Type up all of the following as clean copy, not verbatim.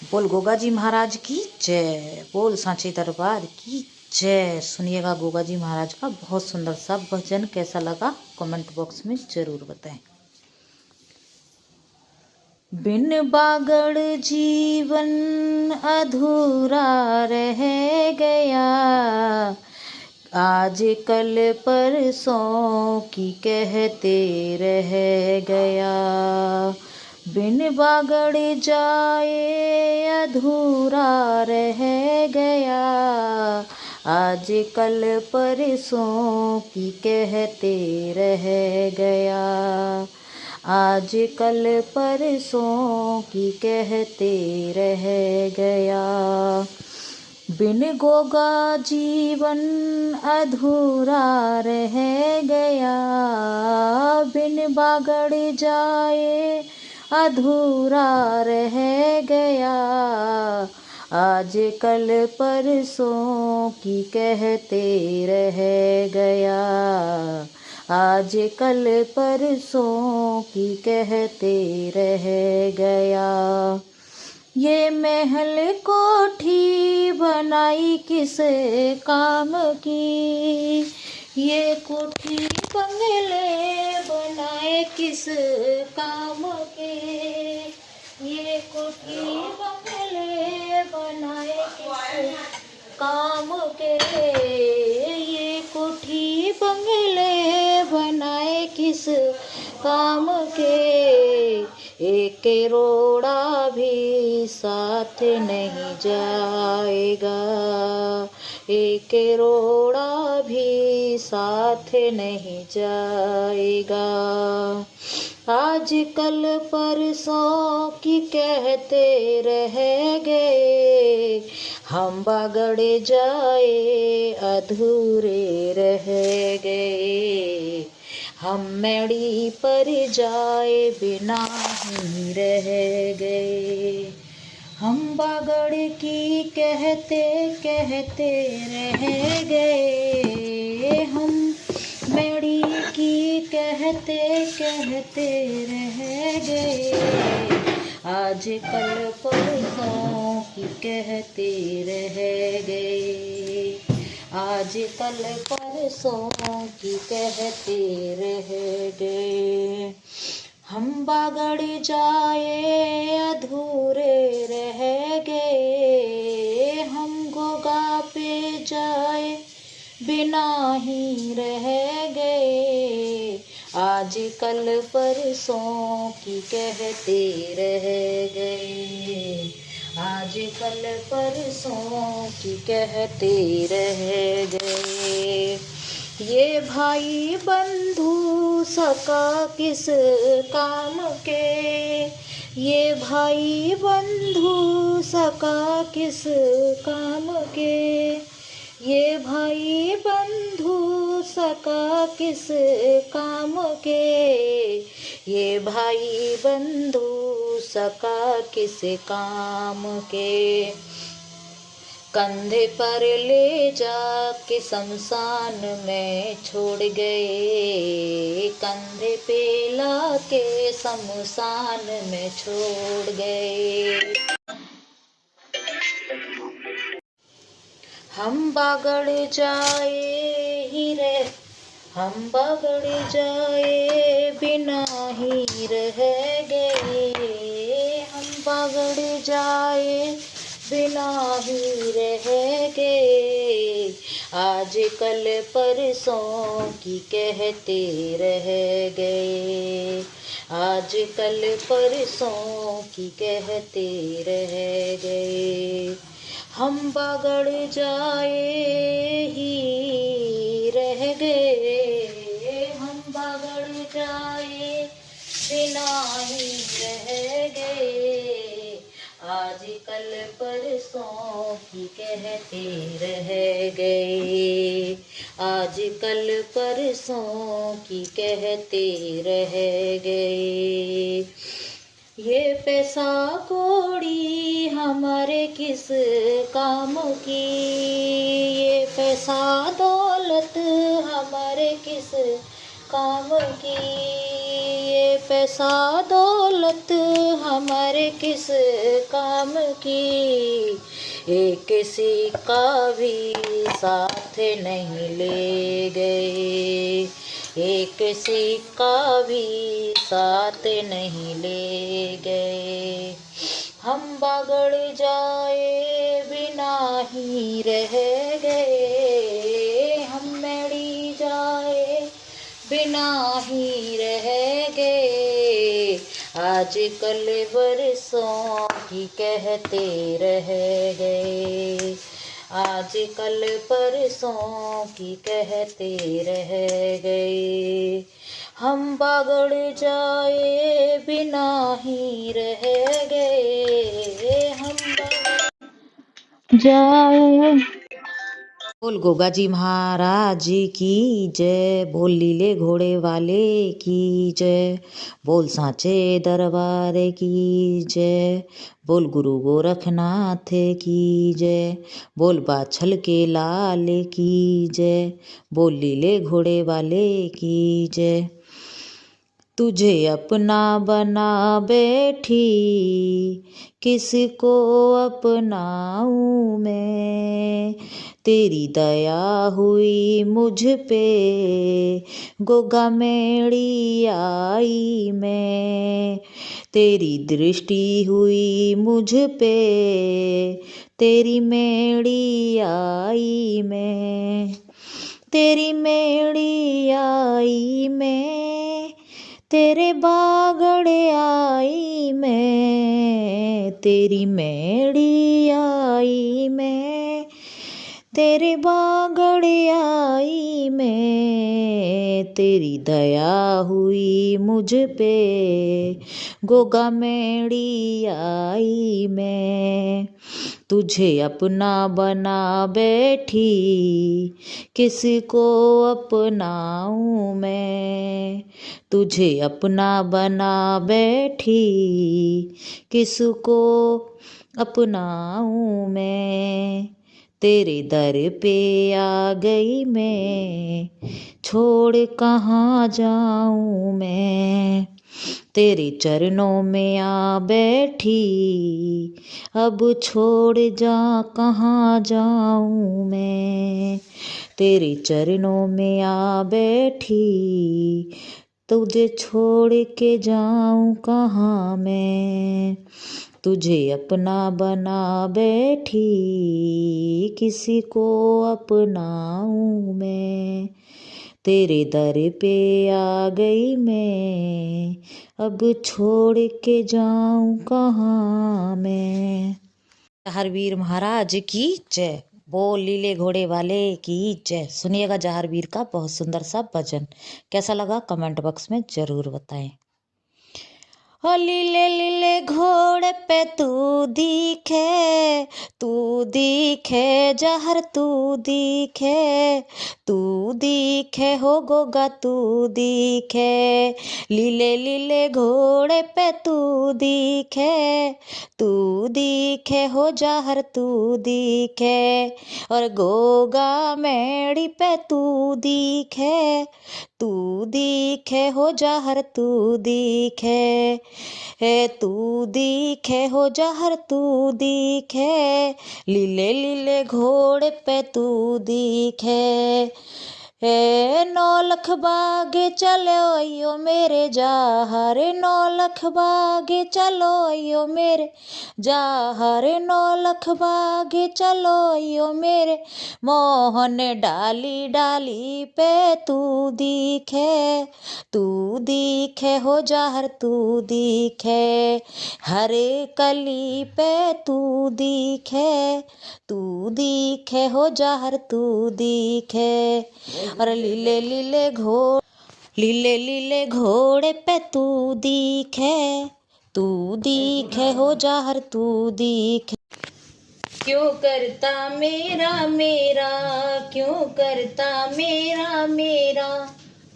बोल गोगा जी महाराज की जय, बोल सांची दरबार की जय। सुनिएगा गोगा जी महाराज का बहुत सुंदर सा भजन, कैसा लगा कमेंट बॉक्स में जरूर बताएं। बिन बागड़ जीवन अधूरा रह गया, आज कल परसों की कहते रह गया। बिन बागड़ जाए अधूरा रह गया, आज कल परसों की कहते रह गया। आज कल परसों की कहते रह गया। बिन गोगा जीवन अधूरा रह गया, बिन बागड़ जाए अधूरा रह गया। आज कल परसों की कहते रह गया, आज कल परसों की कहते रह गया। ये महल कोठी बनाई किस काम की, ये कोठी बंगले बनाए किस काम के, ये कोठी बंगले बनाए किस काम के, ये कोठी बंगले बनाए किस काम के। एक रोड़ा भी साथ नहीं जाएगा, एक रोड़ा भी साथ नहीं जाएगा। आज कल परसों की कहते रह गए, हम बागड़ जाए अधूरे रह गए। हम मेड़ी पर जाए बिना ही रह गए। हम बागड़ की कहते कहते रह गए, हम मेड़ी की कहते कहते रह गए। आज कल परसों की कहते रह गए, आज कल परसों की कहते रह गए। हम बागड़ जाए अधूरे रह गए, हम गोगा पे जाए बिना ही रह गए। आज कल परसों की कहते रह गए, आज कल परसों की कहते रह गए। ये भाई बंधु सका किस काम के, ये भाई बंधु सका किस काम के, ये भाई बंधु सका किस काम के, ये भाई बंधु सका किस काम के। कंधे पर ले जा के शमशान में छोड़ गए, कंधे पे ला के शमशान में छोड़ गए। हम बागड़ जाए ही रह, हम बागड़ जाए बिना ही रह गए। हम बागड़ जाए बिना ही रह गए। आज कल परसों की कहते रह गए, आज कल परसों की कहते रह गए। हम बागड़ जाए ही रह गए, हम बागड़ जाए बिना ही रह गए। आज कल परसों की कहते रह गए, आज कल परसों की कहते रह गए। ये पैसा कौड़ी हमारे किस काम की, ये पैसा दौलत हमारे किस काम की, ये पैसा दौलत हमारे किस किस काम की, एक सिक्का भी साथ नहीं ले गए, एक सिक्का भी साथ नहीं ले गए। हम बगड़ जाए बिना ही रह गए, हम मेरी जाए बिना ही रह गए। आज कल बरसों की कहते रह गए, आज कल परसों की कहते रह गए। हम बगड़ जाए बिना ही रह गए, हम बगड़ जाए। बोल गोगा जी महाराज की जय, बोल लीले घोड़े वाले की जय, बोल सांचे दरबार की जय, बोल गुरु गोरखनाथ की जय, बोल बाछल के लाल की जय, बोल लीले घोड़े वाले की जय। तुझे अपना बना बैठी, किसको अपनाऊं मैं, तेरी दया हुई मुझ पे, गोगा मेरी आई मैं, तेरी दृष्टि हुई मुझ पे, तेरी मेरी आई मैं, तेरी मेरी आई मैं, तेरे बागड़े आई मैं, तेरी मेड़ी आई मैं, तेरे बागड़े आई मैं, तेरी दया हुई मुझ पे, गोगा मेड़ी आई मैं। तुझे अपना बना बैठी, किसको अपनाऊं मैं, तुझे अपना बना बैठी, किसको अपनाऊं मैं। तेरे दर पे आ गई मैं, छोड़ कहाँ जाऊं मैं, तेरे चरणों में आ बैठी, अब छोड़ जा कहाँ जाऊं मैं, तेरे चरणों में आ बैठी, तुझे छोड़ के जाऊं कहाँ मैं, तुझे अपना बना बैठी, किसी को अपनाऊं मैं, तेरे दर पे आ गई मैं, अब छोड़ के जाऊं कहाँ मैं। जहारवीर महाराज की जय, बोल लीले घोड़े वाले की जय। सुनिएगा जहारवीर का बहुत सुंदर सा भजन, कैसा लगा कमेंट बॉक्स में जरूर बताएं। ओ लीले लीले घोड़े पे तू दिखे, तू दिखे जहर तू दिखे, तू दिखे हो गोगा तू दिखे, लीले लीले घोड़े पे तू दिखे, तू दिखे हो जहर तू दिखे, और गोगा मेड़ी पे तू दिखे, तू दिखे हो जहर तू दिखे, है तू दिखे हो जहर तू दिखे, लीले लीले घोड़े पे तू दिखे, हे 9 लख बागे चलो यो मेरे जहार, 9 लख बागे चलो यो मेरे जहार, 9 लख बागे चलो यो मेरे, मोहन डाली डाली पे तू दिखे, तू दिखे हो जहर तू दिखे, हरे कली पे तू दिखे, तू दिखे हो जहर तू दिखे, और लीले लीले घोड़े पे तू दिखे, तू दिखे हो जहर तू दिखे। क्यों करता मेरा मेरा, क्यों करता मेरा मेरा,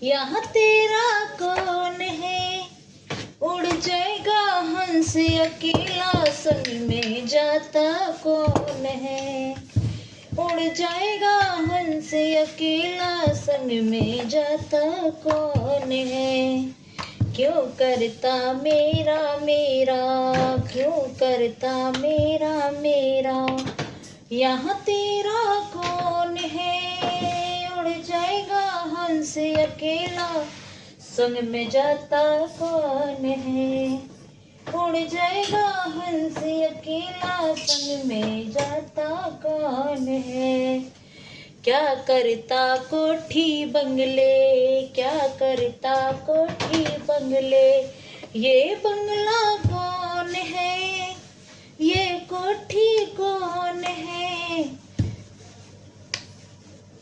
यहाँ तेरा कौन है, उड़ जाएगा हंस अकेला, संग में जाता कौन है, उड़ जाएगा हंस अकेला, संग में जाता कौन है। क्यों करता मेरा मेरा, क्यों करता मेरा मेरा, यहाँ तेरा कौन है। उड़ जाएगा हंस अकेला, संग में जाता कौन है। उड़ जाएगा हंस अकेला, संग में जाता कौन है। क्या करता कोठी बंगले, क्या करता कोठी बंगले, ये बंगला कौन है, ये कोठी कौन है,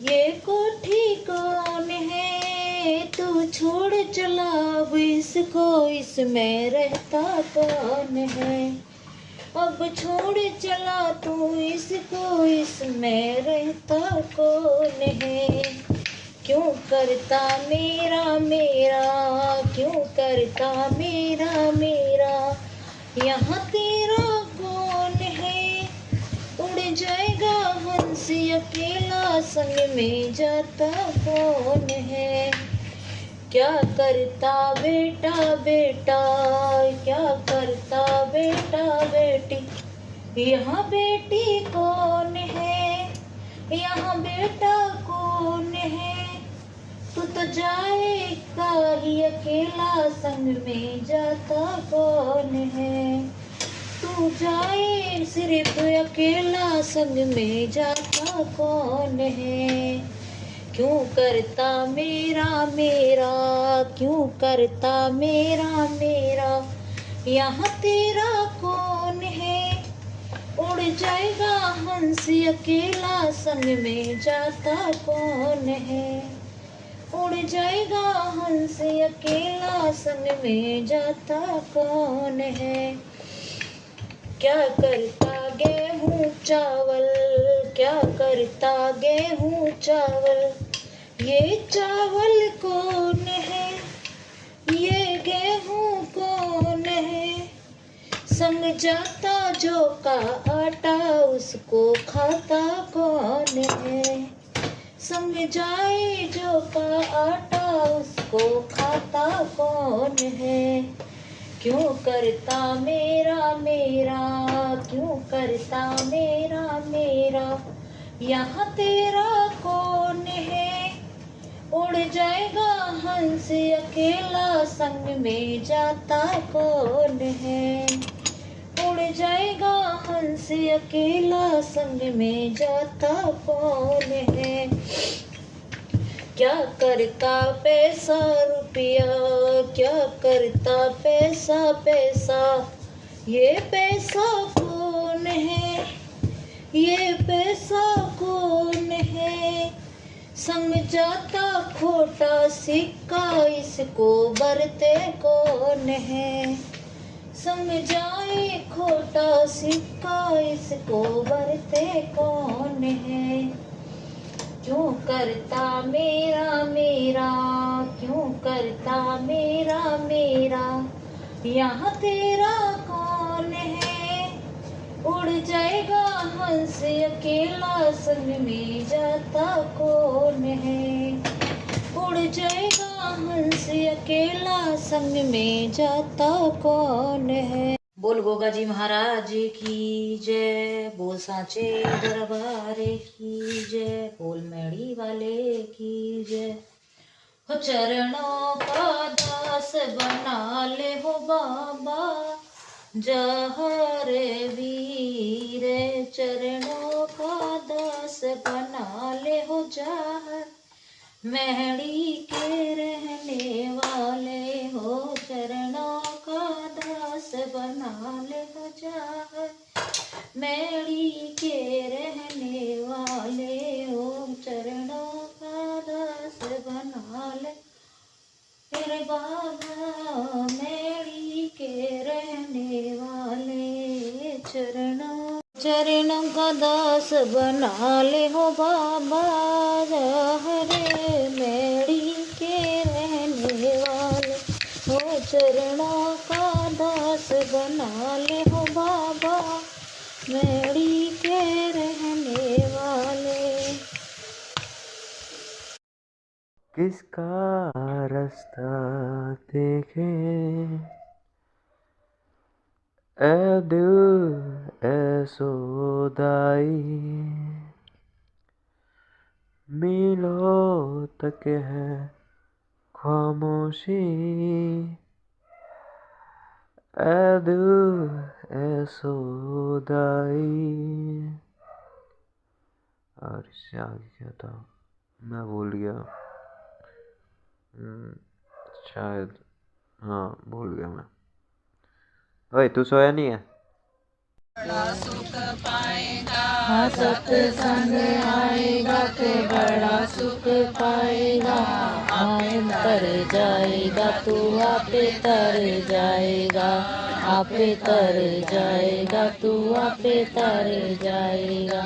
ये कोठी कौन है। तू छोड़ चला अब इसको, इसमें रहता कौन है। अब छोड़ चला तू इसको, इसमें रहता कौन है। क्यों करता मेरा मेरा, क्यों करता मेरा मेरा, यहाँ तेरा कौन है। उड़ जाएगा हंस अकेला, संग में जाता कौन है। क्या करता बेटा बेटा, क्या करता बेटा बेटी, यहाँ बेटी कौन है, यहाँ बेटा कौन है। तू तो जाएगा ही अकेला, संग में जाता कौन है। तू जाए सिर्फ अकेला, संग में जाता कौन है। क्यों करता मेरा मेरा, क्यों करता मेरा मेरा, यहाँ तेरा कौन है। उड़ जाएगा हंस अकेला, संग में जाता कौन है। उड़ जाएगा हंस अकेला, संग में जाता कौन है। क्या करता गेहूँ चावल, क्या करता गेहूँ चावल, ये चावल कौन है, ये गेहूँ कौन है। संग जाता जो का आटा, उसको खाता कौन है। संग जाए जो का आटा, उसको खाता कौन है। क्यों करता मेरा मेरा, क्यों करता मेरा मेरा, यहाँ तेरा कौन है। उड़ जाएगा हंस अकेला, संग में जाता कौन है। उड़ जाएगा हंस अकेला, संग में जाता कौन है। क्या करता पैसा रुपया, क्या करता पैसा पैसा, ये पैसा कौन है, ये पैसा कौन है। संग जाता खोटा सिक्का, इसको भरते कौन है। संग जाए खोटा सिक्का, इसको भरते कौन है। क्यों करता मेरा मेरा, क्यों करता मेरा मेरा, यहाँ तेरा कौन है। उड़ जाएगा हंस अकेला, संग में जाता कौन है। उड़ जाएगा हंस अकेला, संग में जाता कौन है। बोल गोगा जी महाराज की जय, बोल सांचे दरबार की जय, बोल मेड़ी वाले की जय। हो चरणों का दास बना ले हो बाबा, जहर वीर चरणों का दास बना ले हो जहर, मेहड़ी के रहने वाले हो चरणों का दास बना ले हो जहर, मेहड़ी के रहने वाले हो चरणों का दास बना ले तेरे बाबा, मेहड़ी के रहने वाले चरणों चरणों का दास बना ले हो बाबा, हरे मेरी के रहने वाले हो चरणों का दास बना ले हो बाबा, मेरी के रहने वाले। किसका रास्ता देखे ए दिल ए सोदाई, मीलों तक है खामोशी ए दिल ए सोदाई। और इससे आगे क्या था मैं भूल गया। शायद हाँ भूल गया मैं। ओए तू सोया नहीं है? हाँ सत्संग आएगा तो बड़ा सुख पाएगा, आए तर जाएगा तू आपे तर जाएगा, आपे तर जाएगा तू आपे तर जाएगा।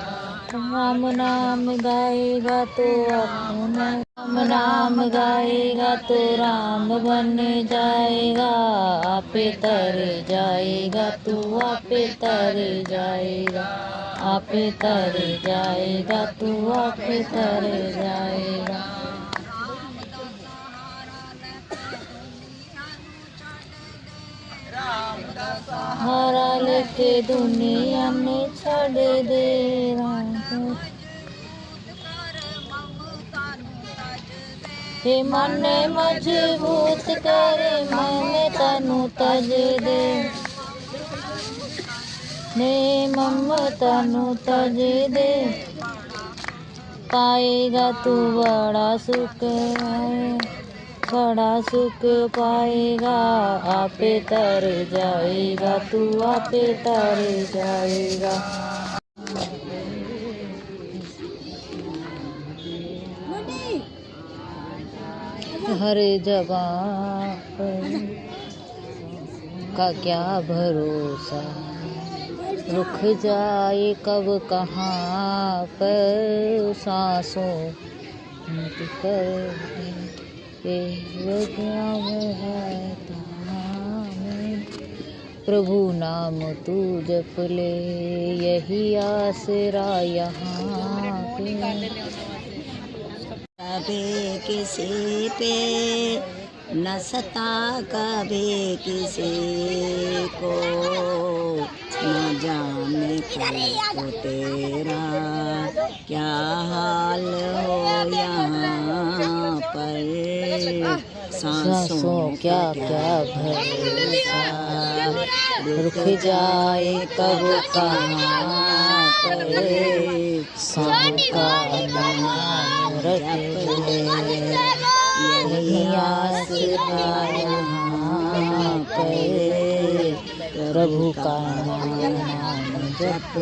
राम नाम गाएगा तो अपना, राम नाम गाएगा तो राम बन जाएगा, आपे तर जाएगा तू आपे तर जाएगा, आपे तर जाएगा तू आपे तर जाएगा। हारा लेके दुनिया में छड़ दे राम, हे मन मजबूत करे मन तनु तज दे, ने ममता नु तज दे, पाएगा तू बड़ा सुख, बड़ा सुख पाएगा, आपे तर जाएगा तू आपे तर जाएगा। हर जगह का क्या भरोसा, रुक जाए कब कहाँ पर सांसों कर है ताने, प्रभु नाम तू जप ले यही आसरा यहाँ पे। कभी किसी पे न सता कभी किसी को, न जाने कब तेरा क्या हाल हो यहाँ पर, सांसों क्या क्या भरोसा, रुक जाए कब कहाँ पर, सांसों का नाम रट ले यही आसरा यहाँ पर, प्रभु का नाम जप।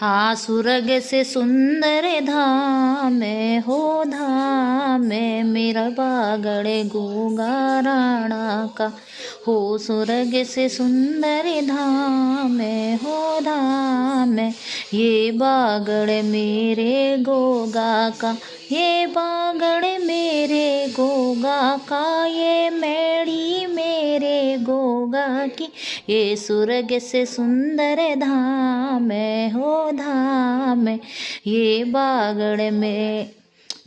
हाँ स्वर्ग से सुंदर धाम हो, धाम मेरा बागड़ गोगा राणा का हो, स्वर्ग से सुंदर धाम हो, धाम ये बागड़ मेरे गोगा का, ये बागड़ मेरे गोगा का, ये मेरी मेरे गोगा की, ये स्वर्ग से सुंदर धाम हो, धाम ये बागड़ में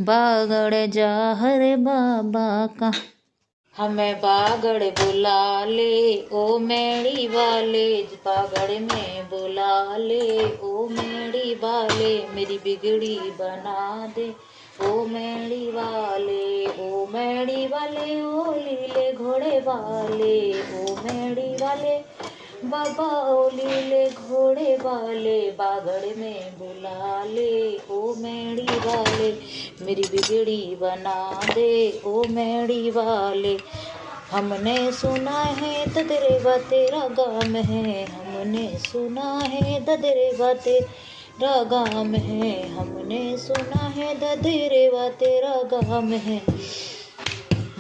बागड़ जाहर बाबा का। हमें बागड़ बुला ले ओ मेड़ी वाले, बागड़ में बुला ले ओ मेड़ी वाले, मेरी बिगड़ी बना दे ओ मेड़ी वाले, ओ मेड़ी वाले ओ लीले घोड़े वाले, ओ मेड़ी वाले बाबा ओ लीले घोड़े वाले, बागड़ में बुला ले ओ मेड़ी वाले, मेरी बिगड़ी बना दे ओ मेड़ी वाले। हमने सुना है ददरेवा तेरा गाम है, हमने सुना है ददरेवा तेरा गाम है, हमने सुना है ददरेवा तेरा गाम है,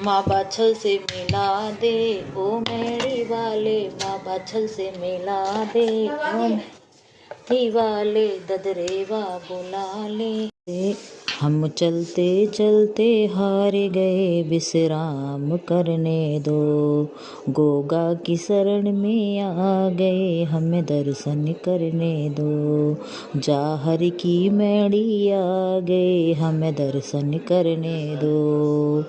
माँ बाछल से मिला दे ओ मेड़ी वाले, माँ बाछल से मिला दे ओ मेड़ी वाले, ददरेवा बुला ले। हम चलते चलते हार गए, विश्राम करने दो। गोगा की शरण में आ गए, हमें दर्शन करने दो। जाहर की मैड़ी आ गए, हमें दर्शन करने दो।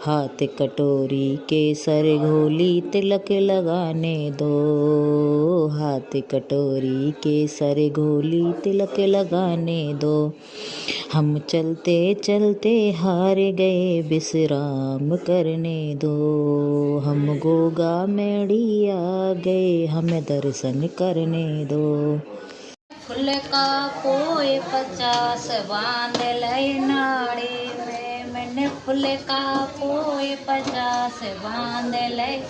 हाथ कटोरी केसर घोली, तिलक लगाने दो। हाथ कटोरी केसर घोली, तिलक लगाने दो। हम चलते चलते हार गए, विश्राम करने दो। हम गोगा मैड़ी आ गए, हमें दर्शन करने दो। फूल का कोई 50 बांध लय नाड़ी में, मैंने फूल का कोई 50 बांध लय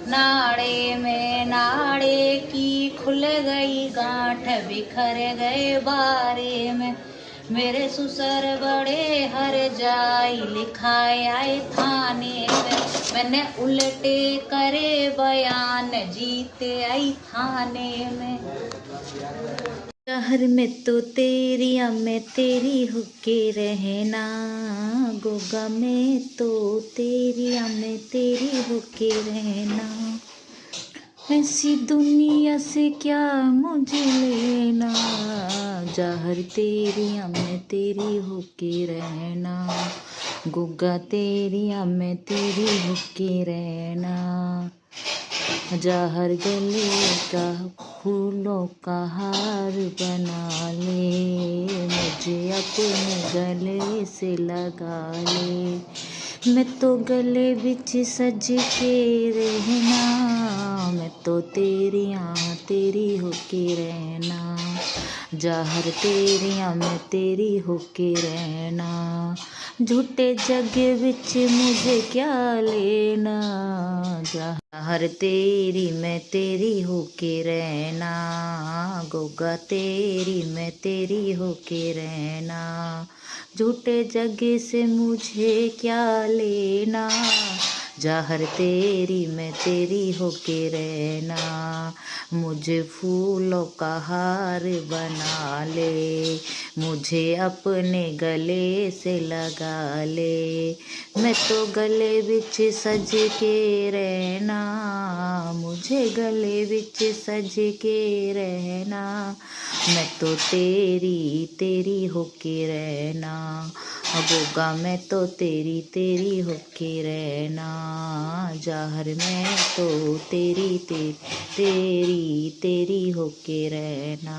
नाड़ी में। नाड़ी की खुल गई गांठ, बिखर गए बारी में। मेरे ससुर बड़े हर जाई, लिखाए आए थाने में। मैंने उल्टे करे बयान, जीते आई थाने में। शहर में तो तेरी मैं तेरी होके रहना, गोगा में तो तेरी मैं तेरी होके रहना। ऐसी दुनिया से क्या मुझे लेना, जहर तेरी मैं तेरी होके रहना। गोगा तेरी मैं तेरी होके रहना। जहर गले का फूलों का हार बना ले, मुझे अपने गले से लगा ले। मैं तो गले बिच सज के रहना, मैं तो तेरी तेरी होके रहना। जहर तेरी मैं तेरी होके रहना। झूठे जग विच मुझे क्या लेना, जहर तेरी मैं तेरी होके रहना। गोगा तेरी मैं तेरी होके रहना। झूठे जग से मुझे क्या लेना, जहर तेरी मैं तेरी होके रहना। मुझे फूलों का हार बना ले, मुझे अपने गले से लगा ले। मैं तो गले बिच सज के रहना, मुझे गले बिच सज के रहना। मैं तो तेरी तेरी होके रहना, गोगा मैं तो तेरी तेरी होके रहना। जहर मैं तो तेरी तेरी तेरी होके रहना।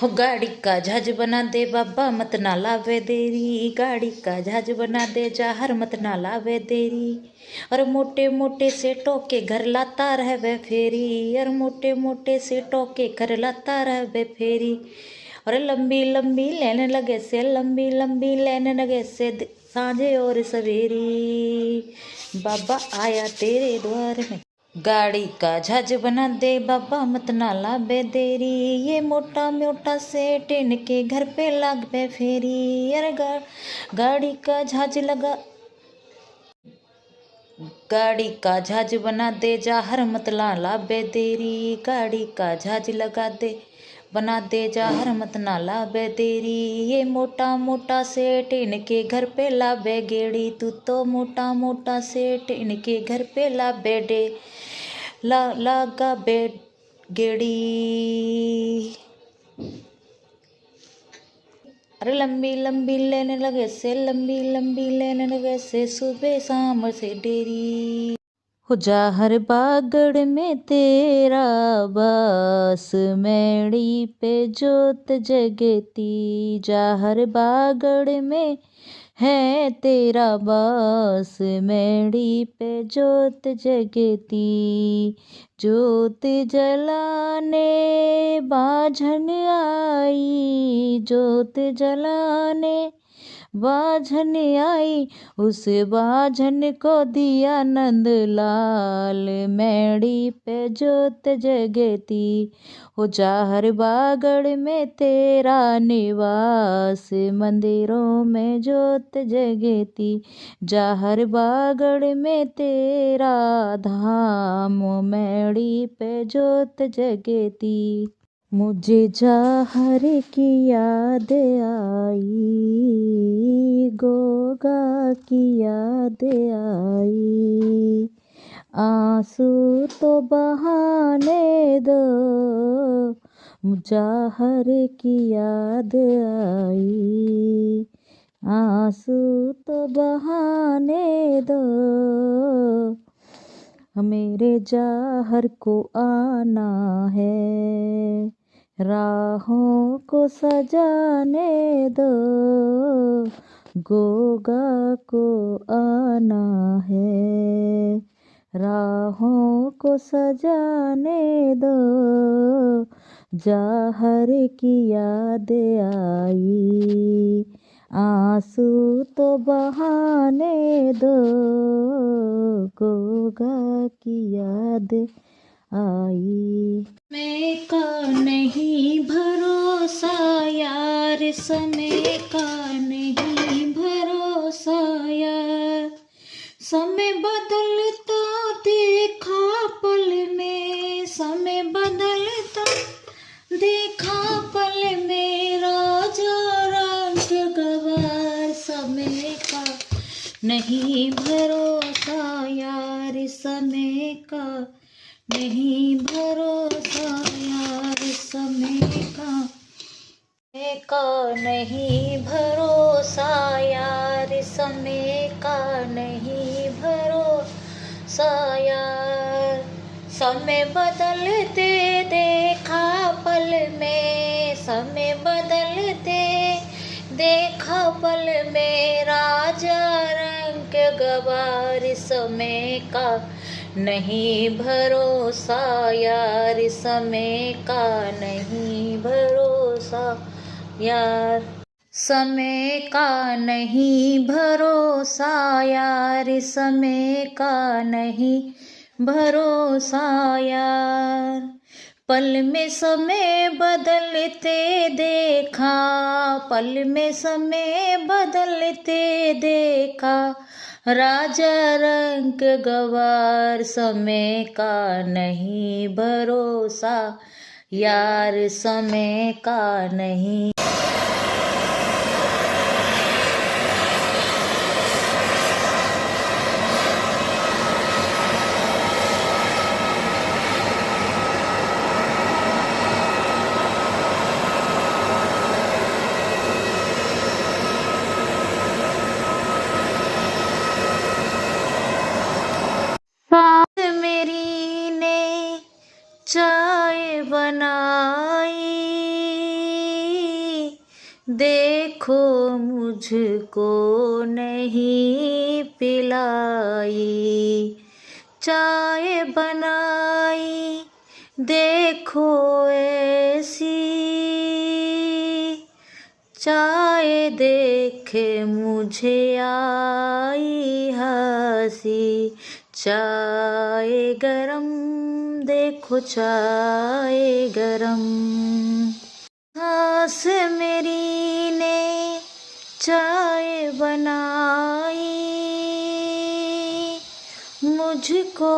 हो गाड़ी का जहाज बना दे बाबा, मत ना लावे देरी। गाड़ी का जहाज बना दे, जहर मत ना लावे देरी। और मोटे मोटे सेठों के घर लाता रहवे फेरी, और मोटे मोटे सेठों के घर लाता रहवे फेरी। और लंबी लंबी लेने लगे से, लंबी लंबी लेने लगे से, सांझे और सवेरी बाबा आया तेरे द्वार में। गाड़ी का जहाज बना दे बाबा, मत ना लावे देरी। ये मोटा मोटा सेठ इनके घर पे लाग पे फेरी। अरे गाड़ी का जहाज लगा, गाड़ी का जहाज बना दे, जहर मत ना लावे देरी। गाड़ी का जहाज लगा दे, बना दे, जहर मत ना लावे देरी। ये मोटा मोटा सेठ इनके घर पे लावे गेड़ी, तू तो मोटा मोटा सेठ इनके घर पे लावे डे लगा बेड गेड़ी। अरे लंबी लंबी लेने लगे से, लंबी लंबी लेने लगे से, सुबह शाम से डेरी। हो जहर बागड़ में तेरा बास, मैड़ी पे जोत जगती। जहर बागड़ में है तेरा बास, मैड़ी पे जोत जगती। जोत जलाने बाझन आई, जोत जलाने बाझन आई। उस बाझन को दिया नंद लाल, मैड़ी पे जोत जगती। हो जहर बागड़ में तेरा निवास, मंदिरों में जोत जगती। जहर बागड़ में तेरा धाम, मैड़ी पे जोत जगती। मुझे जहर की याद आई, गोगा की याद आई, आंसू तो बहाने दो, जहर की याद आई, आंसू तो बहाने दो, मेरे जहर को आना है, राहों को सजाने दो, गोगा को आना है, राहों को सजाने दो, जहर की याद आई, आंसू तो बहाने दो, गोगा की याद आई। समय का नहीं भरोसा यार, समय का नहीं भरोसा यार, समय बदलता देखा पल में, समय बदलता देखा पल में, राजा रंग गवार, समय का नहीं भरोसा यार, समय का नहीं भरोसा यार, समय का नहीं भरोसा यार, समय का नहीं भरोसा यार, समय बदलते देखा पल में, समय बदलते देखा पल में, राजा रंग गवार, समय का नहीं भरोसा यार, समय का नहीं भरोसा यार, समय का नहीं भरोसा यार, समय का नहीं भरोसा यार, पल में समय बदलते देखा, पल में समय बदलते देखा, राजा रंग गवार, समय का नहीं भरोसा यार, समय का नहीं। साथ मेरी ने चाय बनाई, देखो मुझको नहीं पिलाई, चाय बनाई देखो ऐसी, चाय देखे मुझे आई हंसी, चाय गरम देखो चाय गरम, सास मेरी ने चाय बनाई, मुझको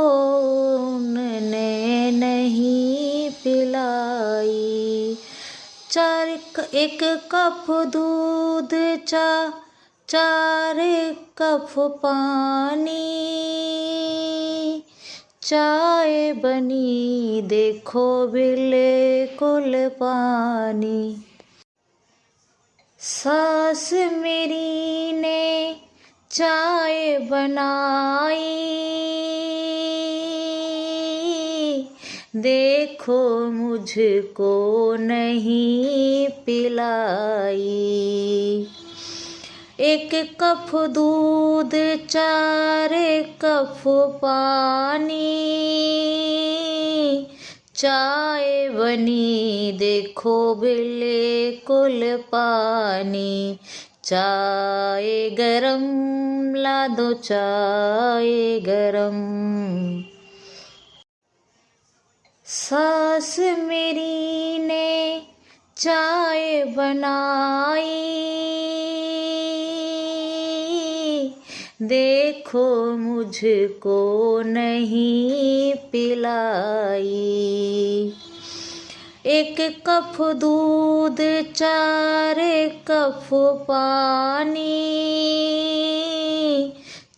उन्होंने नहीं पिलाई, एक कप दूध चार कप पानी, चाय बनी देखो बिल्कुल पानी, सास मेरी ने चाय बनाई, देखो मुझको नहीं पिलाई, एक कप दूध चार कप पानी, चाय बनी देखो बिल्कुल पानी, चाय गरम ला दो चाय गरम, सास मेरी ने चाय बनाई, देखो मुझको नहीं पिलाई, एक कप दूध 4 कप पानी,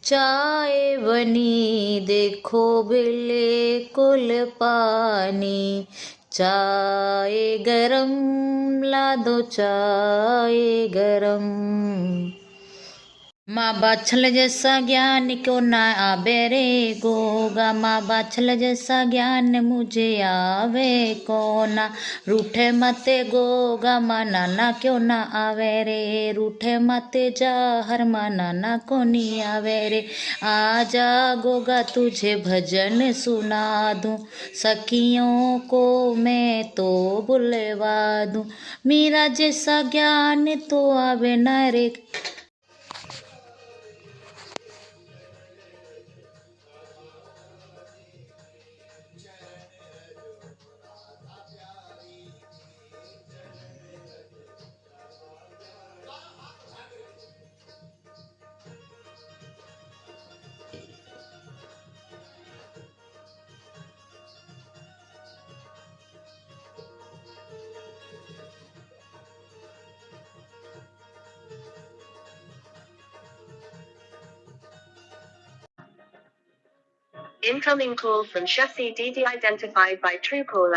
चाय बनी देखो बिल्कुल पानी, चाय गरम ला दो चाय गरम। माँ बाछल जैसा ज्ञान क्यों ना आवे रे गोगा, माँ बाछल जैसा ज्ञान मुझे आवे कोना, रूठे मते गोगा माँ नाना क्यों ना आवे रे, रूठे मते जा हर माँ नाना को नहीं आवे रे। आजा गोगा तुझे भजन सुना दूं, सखियों को मैं तो बुलवा दूं, मेरा जैसा ज्ञान तो आवे ना रे। Incoming call from chassis DD identified by Truecaller.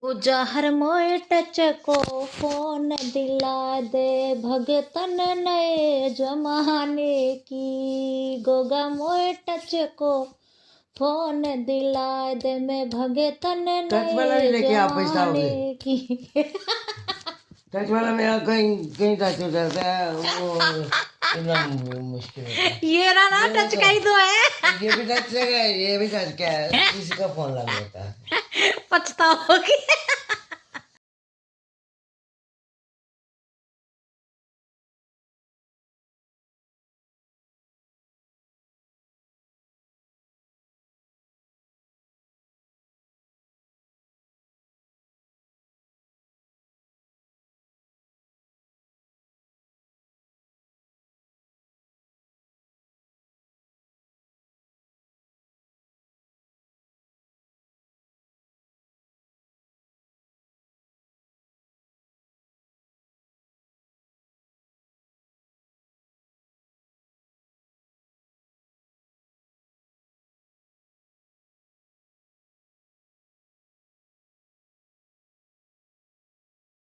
पूजा हर मोए टच को फोन दिला दे, भगतन नए जमाने की, गोगा मोए टच को फोन दिला दे, मैं भगतन नए जमाने की। टच वाला मेरा कहीं कहीं टच हो जाता है, वो इतना मुश्किल है। ये ना टच का ही तो है। ये भी टच है, ये भी टच का है, किसी का फोन लग जाता है, पछताओगी।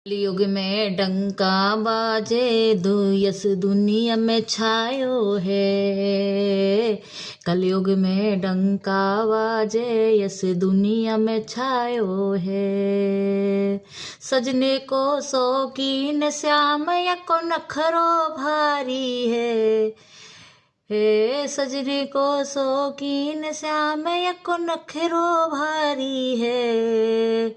कलयुग में डंका बाजे यस दुनिया में छायो है, कलयुग में डंका बाजे यस दुनिया में छायो है, सजने को शौकीन श्याम या को नखरो भारी है, हे सजने को शौकीन श्याम या को नखरो भारी है,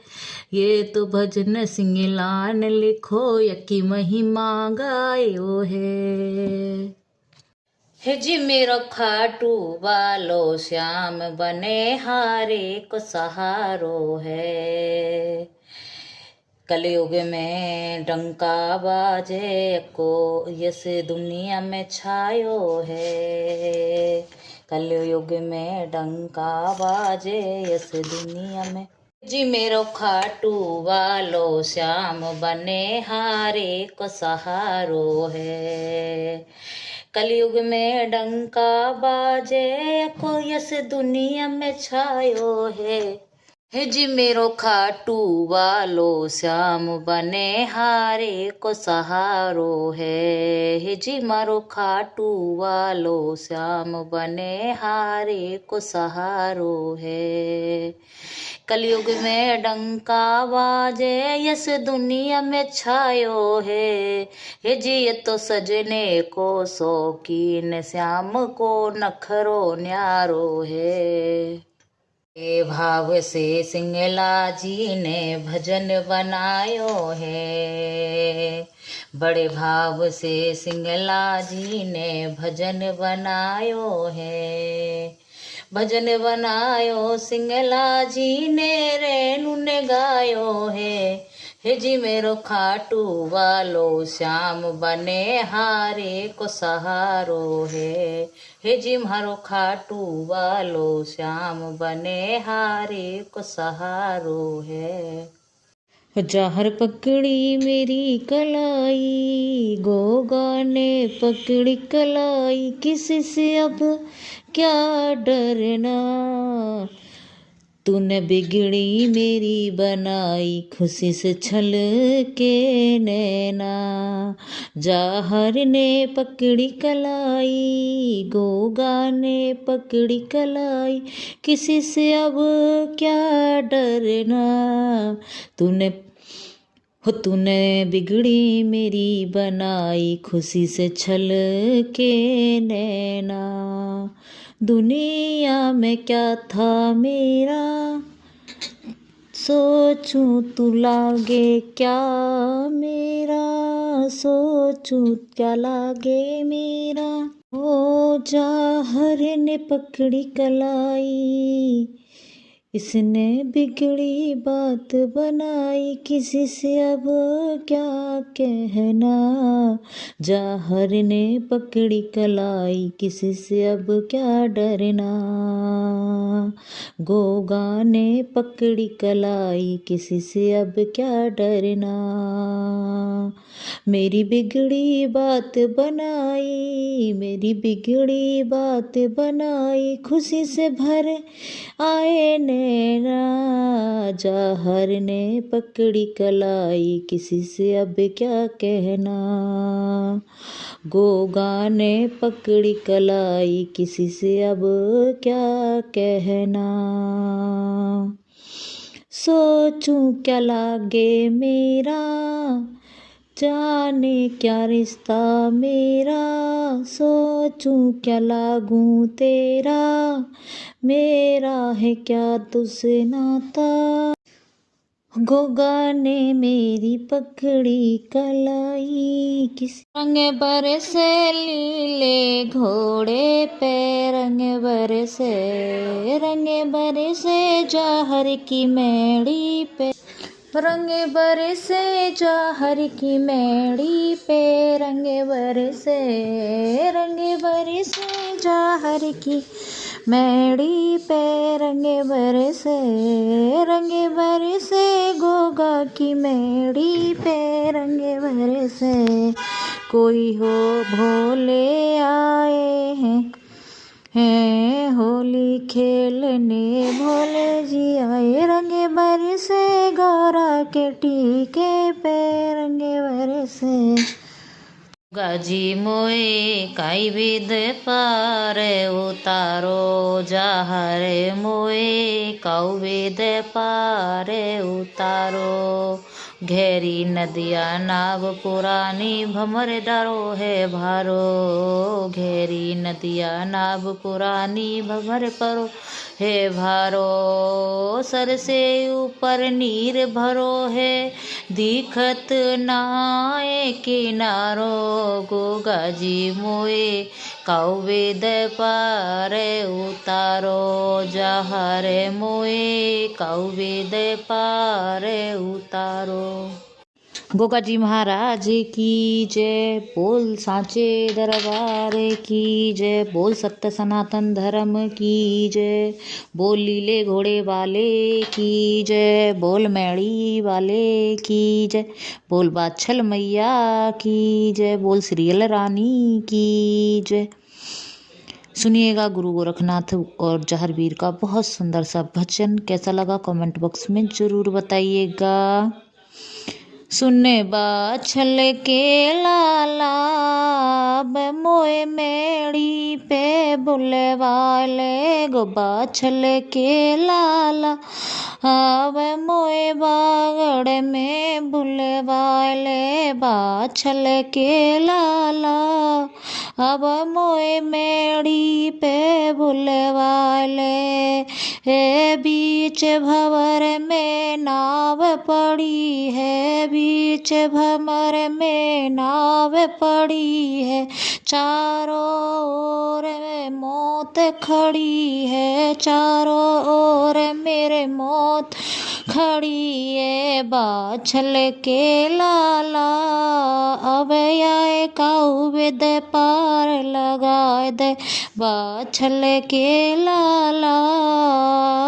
ये तो भजन सिंगलान लिखो यकी महिमा गायो है जी मेरो खाटू वालो श्याम बने हारे को सहारो है, कलयुग में डंका बाजे को यस दुनिया में छायो है, कलयुग में डंका बाजे यस दुनिया में जी मेरो खाटू वालो श्याम बने हारे को सहारो है, कलयुग में डंका बाजे को यस दुनिया में छायो है। हे जी मेरो खाटू वालो श्याम बने हारे को सहारो है। हे जी मारो खाटू वालो श्याम बने हारे को सहारो है। कलयुग में डंका बाजे यस दुनिया में छायो है। हे जी ये तो सजने को शौकीन श्याम को नखरो न्यारो है। ए भाव से सिंगला जी ने भजन बनायो है। बड़े भाव से सिंगला जी ने भजन बनायो है। भजन बनायो सिंगला जी ने रेणु ने गायो है। हे जी मेरो खाटू वालो श्याम बने हारे को सहारो है। हे जी मारो खाटू वालो श्याम बने हारे को सहारो है। जहर पकड़ी मेरी कलाई गोगा ने पकड़ी कलाई किसी से अब क्या डरना। तूने बिगड़ी मेरी बनाई खुशी से छल के नैना। जहर ने पकड़ी कलाई गोगा ने पकड़ी कलाई किसी से अब क्या डरना। तूने बिगड़ी मेरी बनाई खुशी से छल के नैना। दुनिया में क्या था मेरा सोचूं तू लागे क्या मेरा। सोचूं क्या लागे मेरा। ओ जहर ने पकड़ी कलाई इसने बिगड़ी बात बनाई किसी से अब क्या कहना। जहर ने पकड़ी कलाई किसी से अब क्या डरना। गोगा ने पकड़ी कलाई किसी से अब क्या डरना। मेरी बिगड़ी बात बनाई मेरी बिगड़ी बात बनाई खुशी से भर आए नैना। जहर ने पकड़ी कलाई किसी से अब क्या कहना। गोगा ने पकड़ी कलाई किसी से अब क्या कहना। सोचूं क्या लागे मेरा जाने क्या रिश्ता मेरा। सोचूं क्या लागूं तेरा मेरा है क्या तुझसे नाता। गोगा ने मेरी पकड़ी कलाई किसी रंग बरसे लीले घोड़े पे। रंग बरसे जहर की मेड़ी पे। रंग बरसे जहर की मेड़ी पे। रंग बरसे जहर की मेड़ी पे। रंग बरसे गोगा की मेड़ी पे। रंग बरसे कोई हो भोले आए हैं होली खेलने भोले जी आए। रंग बरसे गौरा के टीके पे। रंग बरसे गाजी मोए काई विद पार उतारो। जहर मोए काऊ विद पार उतारो। घेरी नदिया नाव पुरानी भमर डरो है भारो। घेरी नदिया नाव पुरानी भमर परो है भारो। सर से ऊपर नीर भरो है दिखत नाए किनारो। गोगा जी मोए काऊ वेद पार उतारो। जहर मोए काऊ वेद पार उतारो। गोगा जी महाराज की जय। बोल सांचे दरबार की जय। बोल सत्य सनातन धर्म की जय। बोल लीले घोड़े वाले की जय। बोल मैड़ी वाले की जय। बोल बाछल मैया की जय। बोल श्रीयल रानी की जय। सुनिएगा गुरु गोरखनाथ और जहारवीर का बहुत सुंदर सा भजन। कैसा लगा कमेंट बॉक्स में ज़रूर बताइएगा। सुने बाछल के लाला मोए मेड़ी पे बुले वाले गो बाछल के लाला आवे मोए बागड़ में बुले वाले बाछल के लाला अब मोए मेड़ी पे बुले वाले है बीच भंवर में नाव पड़ी है बीच भंवर में नाव पड़ी है चारों ओर में मौत खड़ी है चारों ओर मेरे मौत खड़ी है बाछल के लाला अब आए काऊ विद पार लगा दे बाछल के लाला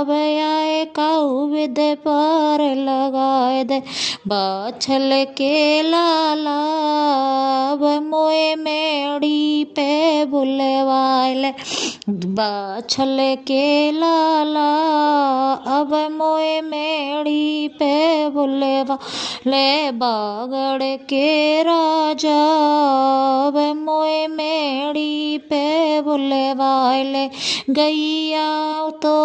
अब आए काऊ विद पार लगा दे बाछल के लाला अब मोए मेड़ी पे बुले वाले बाछल के लाला अब मोए मेड़ी पे बुले वाले बागड़ के राजा अब मोए मेड़ी पे बुले वाले गैया तो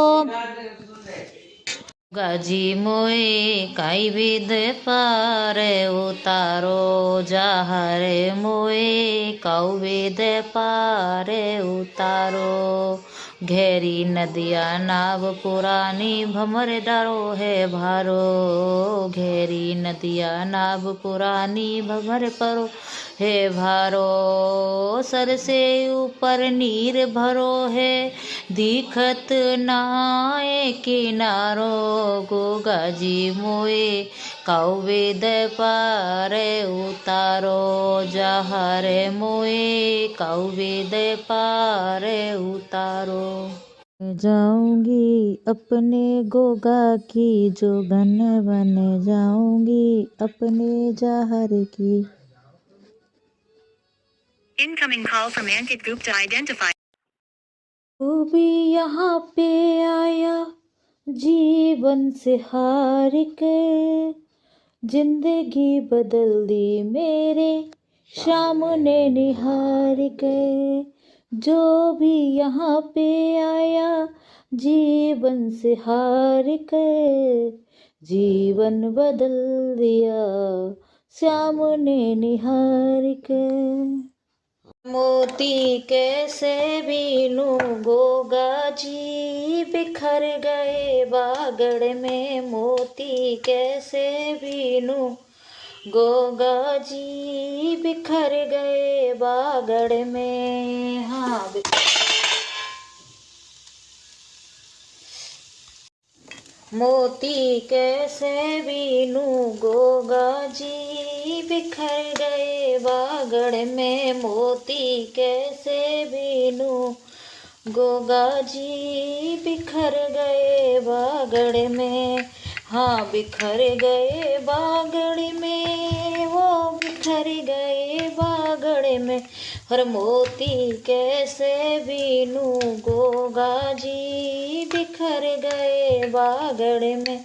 गाजी मोए काई विद पार उतारो जहर मोए काऊ विद पार उतारो घेरी नदिया नाव पुरानी भमर डारो है भारो घेरी नदिया नाव पुरानी भमर परो है भारो सर से ऊपर नीर भरो है दिखत नाए किनारो गोगा जी मोए काऊ वेद पार उतारो जहर मोए काऊ वेद पार उतारो जाऊंगी अपने गोगा की जोगन बन जाऊंगी अपने जहर की। Incoming call from Ankit Gupta identified. वो भी यहाँ पे आया जीवन से हार के जिंदगी बदल दी मेरे सामने निहार के जो भी यहाँ पे आया जीवन से हार के जीवन बदल दिया सामने निहार के। मोती कैसे बीनू गोगा जी बिखर गए बागड़ में मोती कैसे बीनू गोगा जी बिखर गए बागड़ में। हाँ मोती कैसे बीनू गोगा जी बिखर गए बागड़ में मोती कैसे बीनू गोगा जी बिखर गए बागड़ में। हाँ बिखर गए बागड़ में वो बिखर गए बागड़ में हर मोती कैसे बीनू गोगा जी बिखर गए बागड़ में।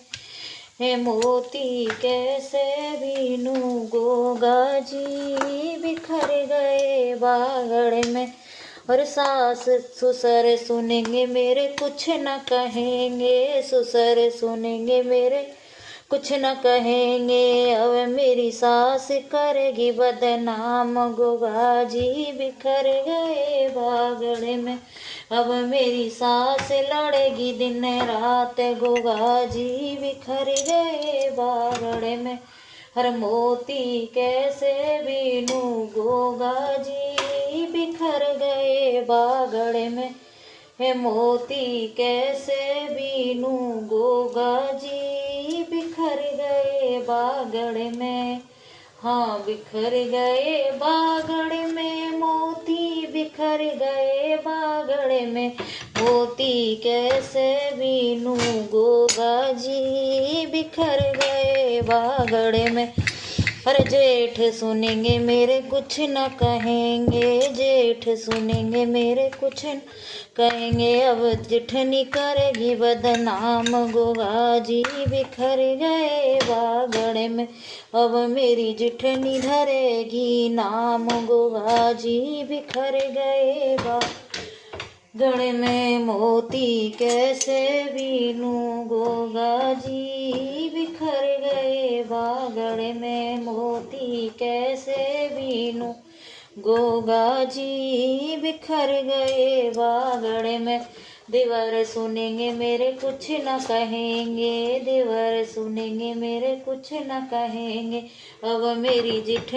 हे मोती कैसे बीनू गोगा जी बिखर गए बागड़ में। और सास ससुर सुनेंगे मेरे कुछ न कहेंगे ससुर सुनेंगे मेरे कुछ न कहेंगे अब मेरी सास करेगी बदनाम गोगा जी बिखर गए बागड़ में। अब मेरी सास लड़ेगी दिन रात गोगा जी बिखर गए बागड़ में। हर मोती कैसे बीनू गोगा जी बिखर गए बागड़ में। हे मोती कैसे बीनू गोगा जी बिखर गए बागड़ में। हाँ बिखर गए बागड़ में मोती बिखर गए बागड़ में। मोती कैसे बीनू गोगा जी बिखर गए बागड़ में। अरे जेठ सुनेंगे मेरे कुछ न कहेंगे, जेठ सुनेंगे मेरे कुछ न कहेंगे। अब जिठनी करेगी बदनाम, गोगा जी बिखर गए बागड़ में। अब मेरी जिठनी धरेगी नाम, गोगा जी बिखर गए बागड़ में। मोती कैसे बीनूं, गोगा जी बिखर गए बागड़ में। मोती कैसे बीनूं, गोगा जी बिखर गए बागड़ में। देवर सुनेंगे मेरे कुछ न कहेंगे, देवर सुनेंगे मेरे कुछ न कहेंगे। अब मेरी जिठ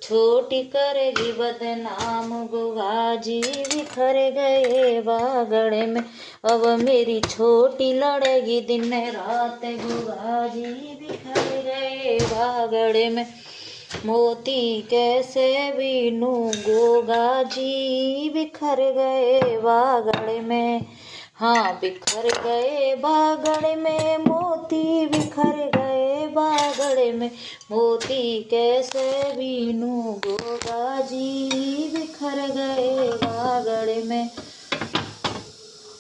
छोटी करेगी बदनाम, गोगा जी बिखर गए बागड़ में। अब मेरी छोटी लड़ेगी दिन रात, गोगा जी बिखर गए बागड़ में। मोती कैसे बीनूं, गोगा जी बिखर गए बागड़ में। हाँ बिखर गए बागड़ में, मोती बिखर गए बागड़ में। मोती कैसे बीनूं, गोगा जी बिखर गए बागड़ में।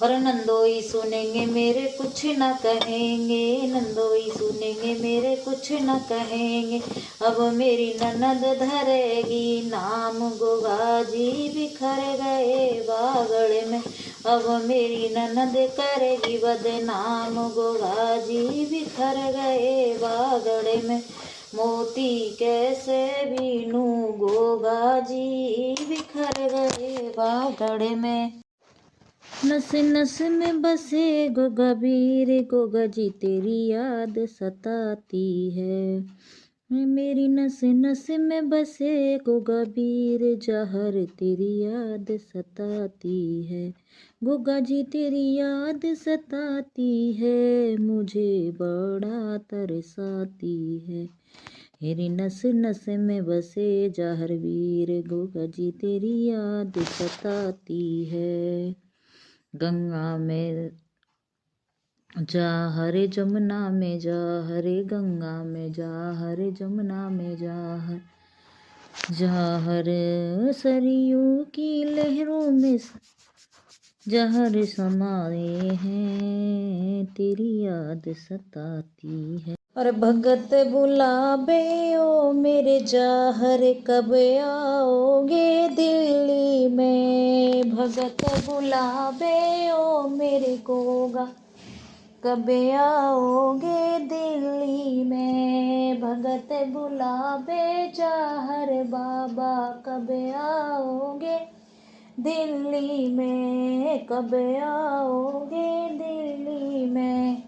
और नंदोई सुनेंगे मेरे कुछ न कहेंगे, नंदोई सुनेंगे मेरे कुछ न कहेंगे। अब मेरी ननद धरेगी नाम, गोगा जी बिखर गए बागड़ में। अब मेरी ननद करेगी बदनाम, गोगा जी बिखर गए बागड़ में। मोती कैसे बीनूं, गोगा जी बिखर गए बागड़ में। नस नस में बसे गोगा वीर, गोगा जी तेरी याद सताती है। मेरी नस नस में बसे गोगा वीर, जहर तेरी याद सताती है। गोगा जी तेरी याद सताती है, मुझे बड़ा तरसाती है। मेरी नस नस में बसे जहर वीर, गोगा जी तेरी याद सताती है। गंगा में जा हरे जमुना में जा, हरे गंगा में जा, हरे जमुना में जा, हर सरयू की लहरों में जहर समाए हैं, तेरी याद सताती है। और भगत बुलावे ओ मेरे जाहर, कब आओगे दिल्ली में। भगत बुलावे ओ मेरे गोगा, कब आओगे दिल्ली में। भगत बुलावे जाहर बाबा, कब आओगे दिल्ली में, कब आओगे दिल्ली में।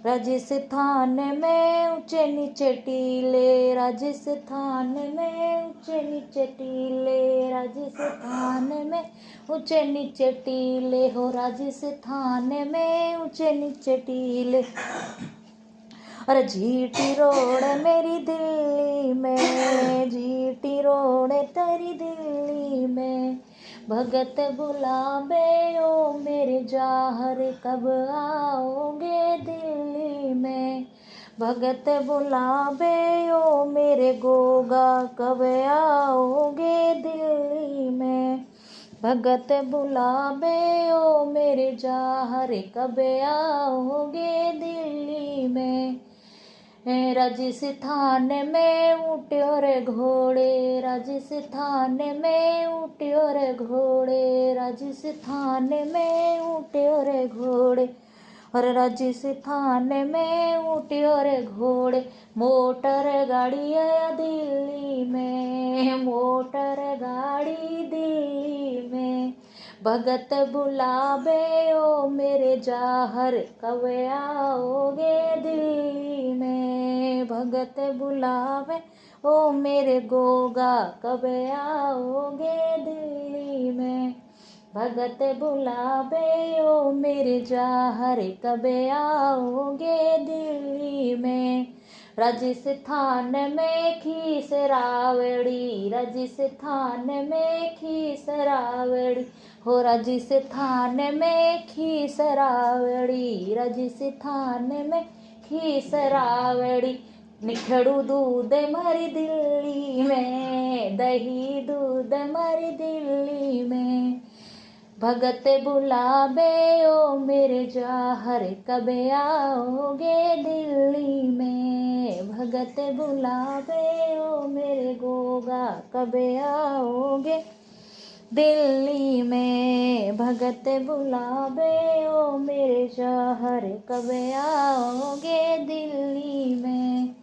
राजस्थान में ऊंचे नीचे टीले, राजस्थान में ऊंचे नीचे टीले, राजस्थान में ऊंचे नीचे टीले हो, राजस्थान में ऊंचे नीचे टीले। अरे जीटी रोड मेरी दिल्ली में, जीटी रोड तेरी दिल्ली में। भगत बुलावे ओ मेरे जाहर, कब आओगे दिल्ली में। भगत बुलावे ओ मेरे गोगा, कब आओगे दिल्ली में। भगत बुलावे ओ मेरे जाहर, कब आओगे दिल्ली में। राजस्थान में ऊँट और घोड़े, राजस्थान में ऊँट और घोड़े, राजस्थान में ऊँट और घोड़े। और राजस्थान में ऊँट और घोड़े। मोटर गाड़ी आया दिल्ली में, मोटर गाड़ी दिल्ली में। भगत बुलावे ओ मेरे जाहर, कब आओगे दिल्ली में। भगत बुलावे ओ मेरे गोगा, कब आओगे दिल्ली में। भगत बुलावे ओ मेरे जाहर, कब आओगे दिल्ली में। राजस्थान में खीसरावड़ी, राजस्थान में खीसरावड़ी हो, राजस्थान में खीसरावड़ी, राजस्थान में खीसरावड़ी। निखड़ू दूध मारी दिल्ली में, दही दूध मारी दिल्ली में। भगत बुलावे ओ मेरे जाहर, कबे आओगे दिल्ली में। भगत बुलावे ओ मेरे गोगा, कबे आओगे दिल्ली में। भगत बुलावे ओ मेरे जाहर, कबे आओगे दिल्ली में।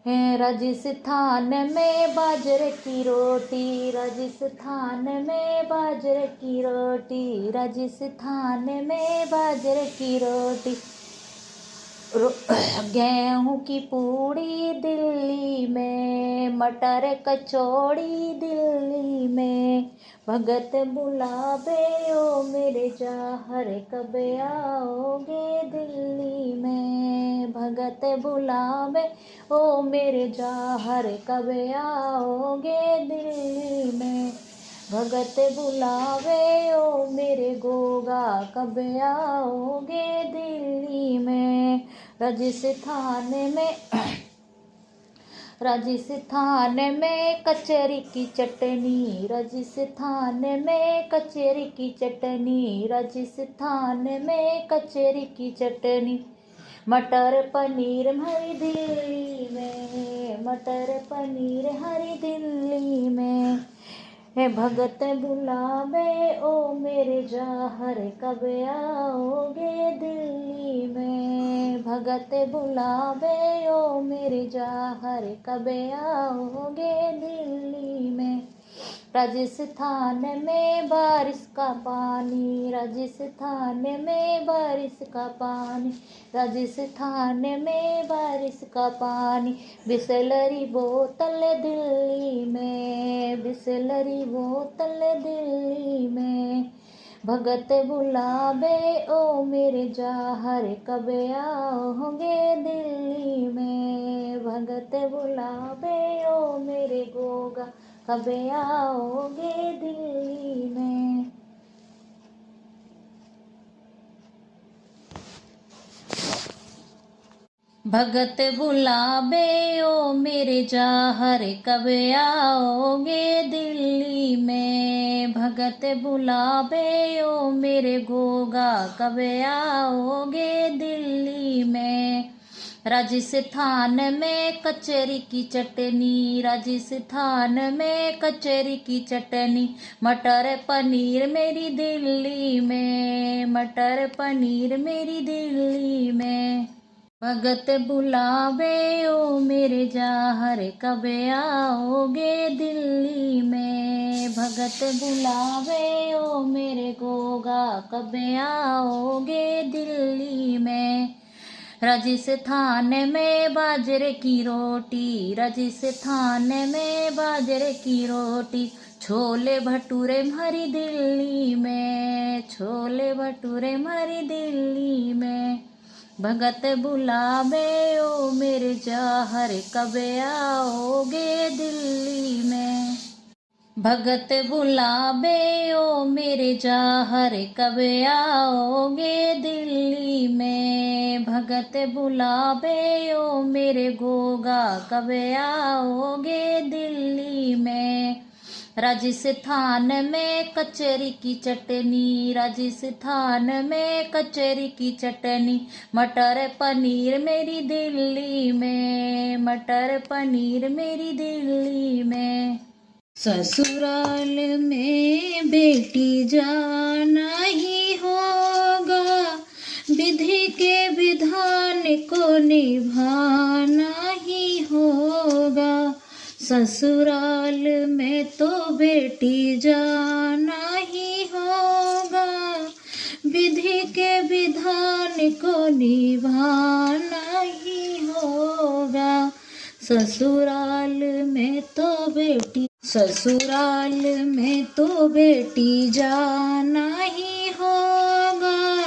है राजस्थान में बाजरे की रोटी, राजस्थान में बाजरे की रोटी, राजस्थान में बाजरे की रोटी। गेहूं की पूड़ी दिल्ली में, मटर कचौड़ी दिल्ली में। भगत बुलावे ओ मेरे जाहर, कब आओगे दिल्ली में। भगत बुलावे ओ मेरे जाहर, कब आओगे दिल्ली में। भगत बुलावे ओ मेरे गोगा, कब आओगे दिल्ली में। राजस्थान में राजस्थान में कचरी की चटनी, राजस्थान में कचरी की चटनी, राजस्थान में कचरी की चटनी। मटर पनीर हरी दिल्ली में, मटर पनीर हरी दिल्ली में। है भगत बुलावे ओ मेरे जाहर, कब आओगे दिल्ली में। भगत बुलावे ओ मेरे जाहर, कब आओगे दिल्ली में। राजस्थान में बारिश का पानी, राजस्थान में बारिश का पानी, राजस्थान में बारिश का पानी। बिसलरी बोतल दिल्ली में, बिसलरी बोतल दिल्ली में। भगत बुलावे ओ मेरे जाहर, कब आओगे दिल्ली में। भगत बुलावे ओ मेरे गोगा, कब आओगे दिल्ली में। भगत बुलावे ओ मेरे जाहर, कब आओगे दिल्ली में। भगत बुलावे ओ मेरे गोगा, कब आओगे दिल्ली में। राजस्थान में कचरी की चटनी, राजस्थान में कचरी की चटनी। मटर पनीर मेरी दिल्ली में, मटर पनीर मेरी दिल्ली में। भगत बुलावे ओ मेरे जाहर, कब आओगे दिल्ली में। भगत बुलावे ओ मेरे गोगा, कब आओगे दिल्ली में। राजस्थान में बाजरे की रोटी, राजस्थान में बाजरे की रोटी। छोले भटूरे हमारी दिल्ली में, छोले भटूरे हमारी दिल्ली में। भगत बुलावे ओ मेरे जाहर, कब आओगे दिल्ली में। भगत बुलावे ओ मेरे जाहर, कब आओगे दिल्ली में। भगत बुलावे ओ मेरे गोगा, कब आओगे दिल्ली में। राजस्थान में कचरी की चटनी, राजस्थान में कचरी की चटनी। मटर पनीर मेरी दिल्ली में, मटर पनीर मेरी दिल्ली में। ससुराल में बेटी जाना ही होगा, विधि के विधान को निभाना ही होगा। ससुराल में तो बेटी जाना ही होगा, विधि के विधान को निभाना ही होगा। ससुराल में तो बेटी, ससुराल में तो बेटी जाना ही होगा,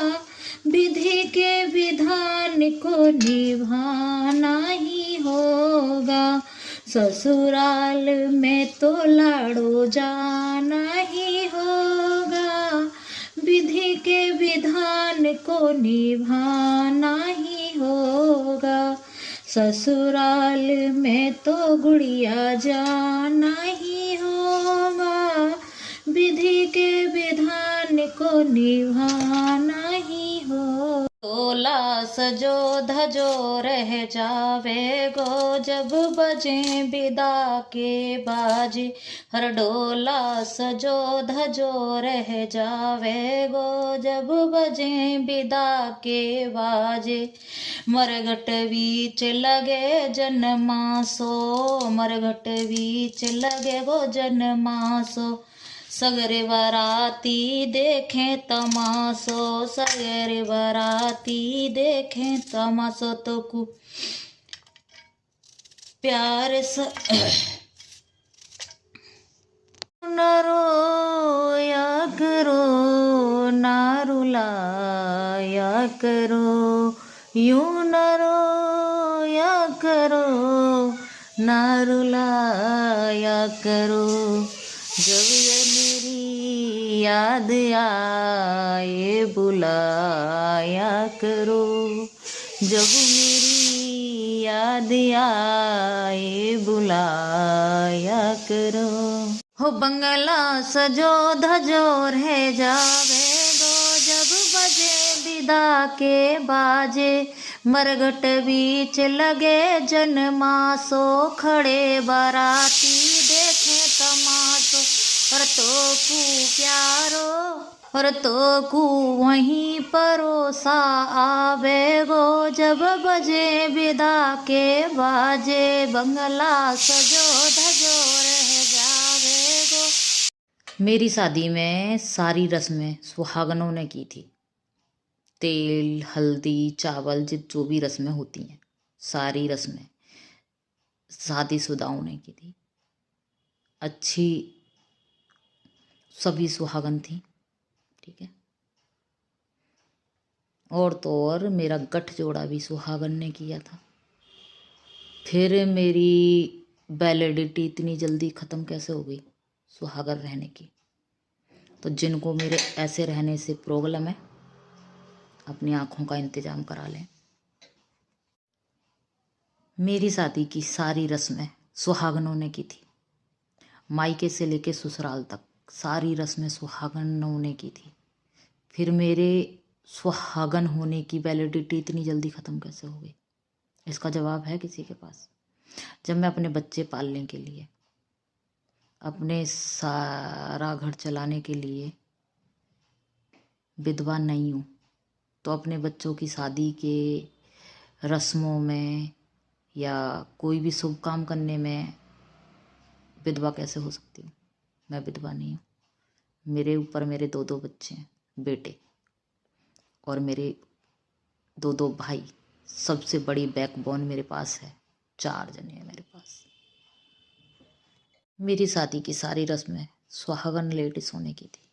विधि के विधान को निभाना ही होगा। ससुराल में तो लाड़ो जाना ही होगा, विधि के विधान को निभाना ही होगा। ससुराल में तो गुड़िया जाना ही होगा, विधि के विधान को निभाना ही हो। डोला सजो धजो रह जावे गो, जब बजे विदा के बाजे। हर डोला सजो धजो रह जावे गो, जब बजे विदा के बाजे। मरघट बीच लगे जनमासो, मरघट बीच लगे गो जनमासो। सगरे बराती देखें तमाशो, सगरे बराती देखें तमाशो। तो कु प्यार से न रोया करो, ना रुलाया करो, यूं न रोया करो, ना रुलाया करो। जब ये मेरी याद आए बुलाया करो, जब मेरी याद आए बुलाया करो। हो बंगला सजो धजो रह जावे गो, जब बजे विदा के बाजे। मरघट बीच लगे जनमासो, खड़े बाराती देखे तमाशो। और तो कू प्यारो, और तो कू वहीं परोसा आवे गो, जब बजे विदा के बाजे। बंगला सजो धजो रह जावे गो। मेरी शादी में सारी रस्में सुहागनों ने की थी। तेल, हल्दी, चावल, जो भी रस्में होती हैं, सारी रस्में शादीशुदाओं ने की थी। अच्छी सभी सुहागन थी, ठीक है। और तो और मेरा गठजोड़ा भी सुहागन ने किया था। फिर मेरी वैलिडिटी इतनी जल्दी ख़त्म कैसे हो गई सुहागन रहने की? तो जिनको मेरे ऐसे रहने से प्रॉब्लम है, अपनी आँखों का इंतजाम करा लें। मेरी शादी की सारी रस्में सुहागनों ने की थी। मायके से लेके ससुराल तक सारी रस्में सुहागनों ने की थी। फिर मेरे सुहागन होने की वैलिडिटी इतनी जल्दी ख़त्म कैसे हो गई? इसका जवाब है किसी के पास? जब मैं अपने बच्चे पालने के लिए, अपने सारा घर चलाने के लिए विधवा नहीं हूँ, तो अपने बच्चों की शादी के रस्मों में या कोई भी शुभ काम करने में विधवा कैसे हो सकती हूँ? मैं विधवा नहीं हूँ। मेरे ऊपर मेरे दो बच्चे हैं, बेटे, और मेरे दो भाई। सबसे बड़ी बैकबोन मेरे पास है, 4 जने हैं मेरे पास। मेरी शादी की सारी रस्में सुहागन लेडीज होने की थी।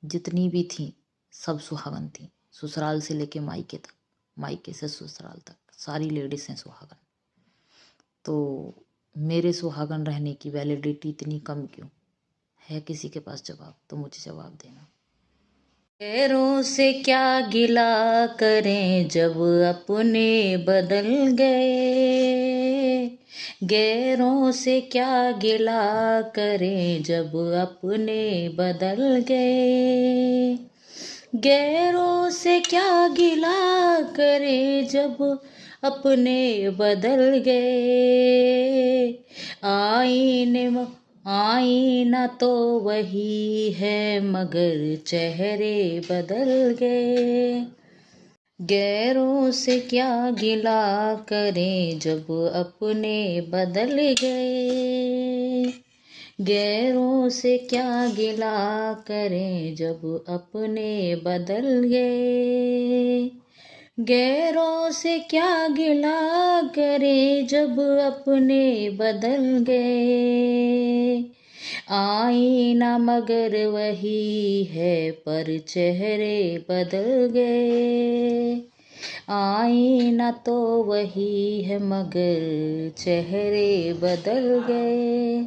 जितनी भी थी सब सुहागन थी, ससुराल से लेके मायके तक, मायके से ससुराल तक सारी लेडीज हैं सुहागन। तो मेरे सुहागन रहने की वैलिडिटी इतनी कम क्यों है? किसी के पास जवाब? तो मुझे जवाब देना। गैरों से क्या गिला करें जब अपने बदल गए, गैरों से क्या गिला करें जब अपने बदल गए, गैरों से क्या गिला करें जब अपने बदल गए। आईना तो वही है मगर चेहरे बदल गए। गैरों से क्या गिला करें जब अपने बदल गए, गैरों से क्या गिला करें जब अपने बदल गए, गैरों से क्या गिला करें जब अपने बदल गए। आईना मगर वही है पर चेहरे बदल गए, आईना तो वही है मगर चेहरे बदल गए।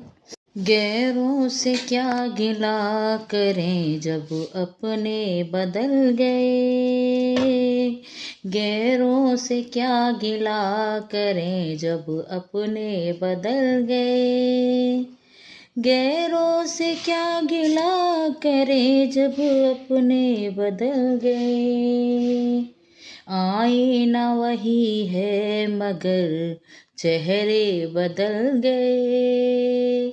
गैरों से क्या गिला करें जब अपने बदल गए। गैरों से क्या गिला करें जब अपने बदल गए। गैरों से क्या गिला करें जब अपने बदल गए। आईना वही है मगर चेहरे बदल गए।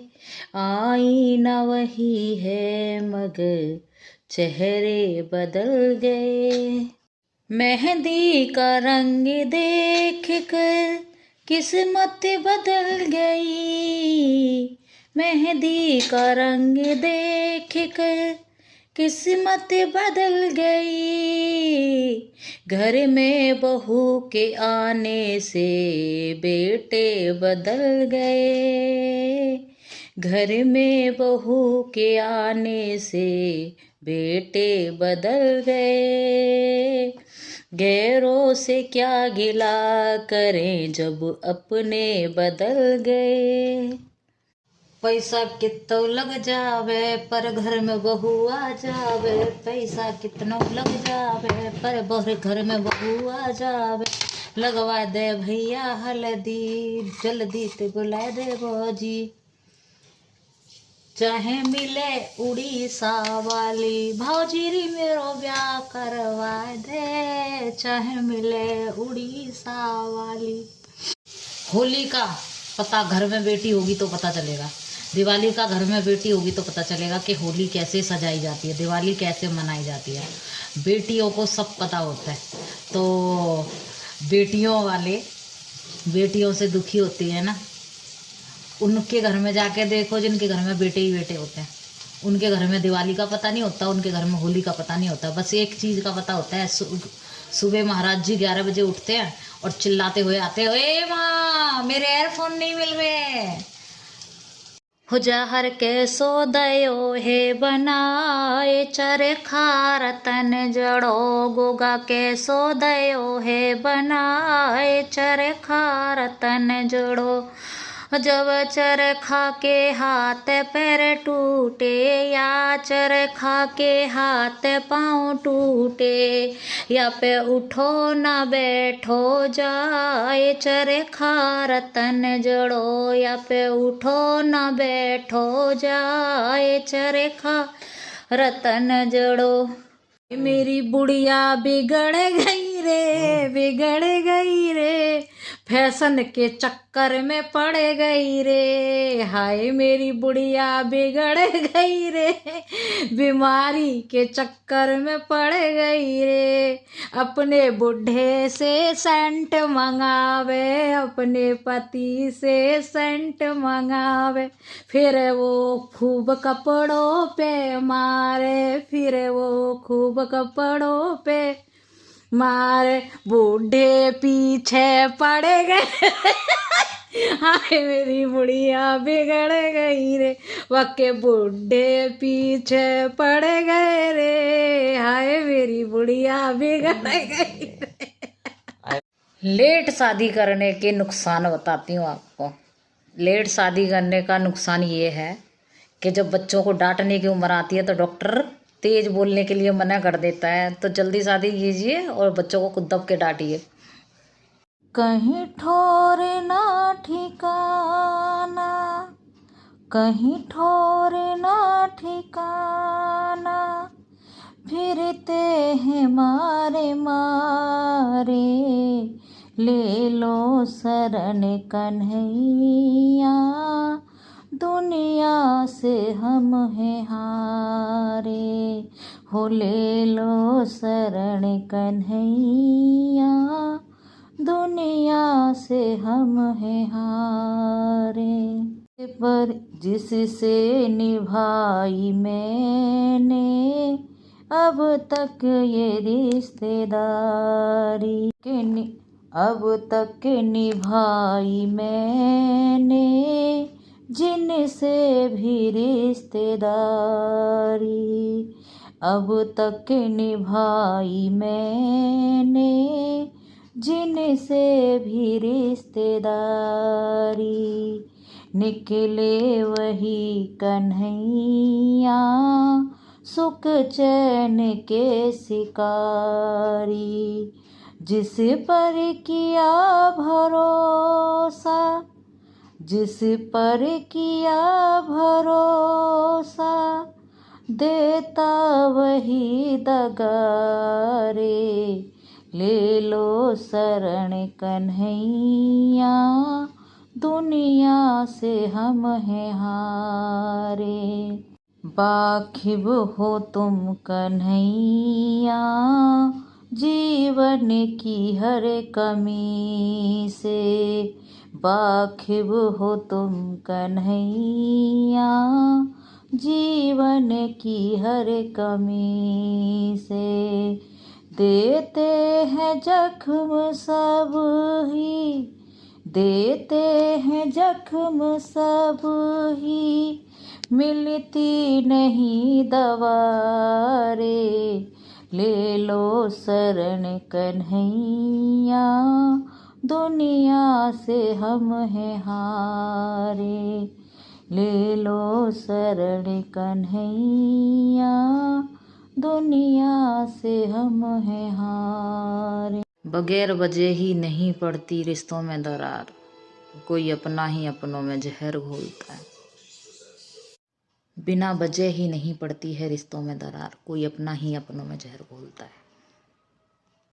आईना वही है मगर चेहरे बदल गए। मेहंदी का रंग देख कर किस्मत बदल गई। मेहंदी का रंग देख कर किस्मत बदल गई। घर में बहू के आने से बेटे बदल गए। घर में बहू के आने से बेटे बदल गए। गैरों से क्या गिला करें जब अपने बदल गए। पैसा कितो लग जावे पर घर में बहू आ जावे। पैसा कितनो लग जावे पर घर में बहू आ जावे। लगवा दे भैया हल्दी जल्दी ते बुला दे भौजी। चाहे मिले उड़ीसा वाली भौजी री मेरो ब्याह करवा दे। चाहे मिले उड़ीसा वाली। होली का पता घर में बेटी होगी तो पता चलेगा। दिवाली का घर में बेटी होगी तो पता चलेगा कि होली कैसे सजाई जाती है, दिवाली कैसे मनाई जाती है। बेटियों को सब पता होता है। तो बेटियों वाले बेटियों से दुखी होती है ना, उनके घर में जाके देखो जिनके घर में बेटे ही बेटे होते हैं। उनके घर में दिवाली का पता नहीं होता, उनके घर में होली का पता नहीं होता। बस एक चीज़ का पता होता है, सुबह महाराज जी 11 बजे उठते हैं और चिल्लाते हुए आते हैं, ए माँ मेरे एयरफोन नहीं मिल रहे। हुजाहर के सोदयो हे बनाए चरखा रतन जड़ो। गोगा के सोदयो हे बनाए चरखा रतन जड़ो। जब चरखा के हाथ पैर टूटे या चरखा के हाथ पाँव टूटे या पे उठो ना बैठो जाए चरखा रतन जड़ो। या पे उठो ना बैठो जाए चरखा रतन जड़ो। मेरी बुढ़िया बिगड़ गई रे बिगड़ गई रे। फैशन के चक्कर में पड़ गई रे। हाय मेरी बुढ़िया बिगड़ गई रे। बीमारी के चक्कर में पड़ गई रे। अपने बुढ़े से सेंट मंगावे, अपने पति से सेंट मंगावे। फिर वो खूब कपड़ों पे मारे, फिर वो खूब कपड़ों पे मारे। बूढ़े पीछे पड़ गए। हाय मेरी बुढ़िया बिगड़ गई रे। वके बूढ़े पीछे पड़ गए रे। हाय मेरी बुढ़िया बिगड़ गई रे। लेट शादी करने के नुकसान बताती हूँ आपको। लेट शादी करने का नुकसान ये है कि जब बच्चों को डांटने की उम्र आती है तो डॉक्टर तेज बोलने के लिए मना कर देता है। तो जल्दी शादी कीजिए और बच्चों को खुद दब के डांटिए। कहीं ठोर ना ठिकाना, कहीं ठोर ना ठिकाना। फिरते हैं मारे मारे, ले लो शरण कन्हैया। दुनिया से हम हैं हारे, हो ले लो शरण कन्हैया। दुनिया से हम हैं हारे। पर जिससे निभाई मैंने अब तक ये रिश्तेदारी अब तक निभाई मैंने जिनसे भी रिश्तेदारी। अब तक निभाई मैंने जिनसे भी रिश्तेदारी। निकले वही कन्हैया सुख चैन के शिकारी। जिस पर किया भरोसा, जिस पर किया भरोसा, देता वही दगा रे। ले लो शरण कन्हैया, दुनिया से हम हैं हारे। बाखिब हो तुम कन्हैया, जीवन की हर कमी से। बाखिब हो तुम कन्हैया, जीवन की हर कमी से। देते हैं जख्म सब ही, देते हैं जख्म सब ही, मिलती नहीं दवा रे। ले लो शरण कन्हैया, दुनिया से हम हैं हारे। ले लो शरण कन्हैया, दुनिया से हम हैं हारे। बगैर वजह ही नहीं पड़ती रिश्तों में दरार, कोई अपना ही अपनों में जहर घोलता है। बिना वजह ही नहीं पड़ती है रिश्तों में दरार, कोई अपना ही अपनों में जहर घोलता है।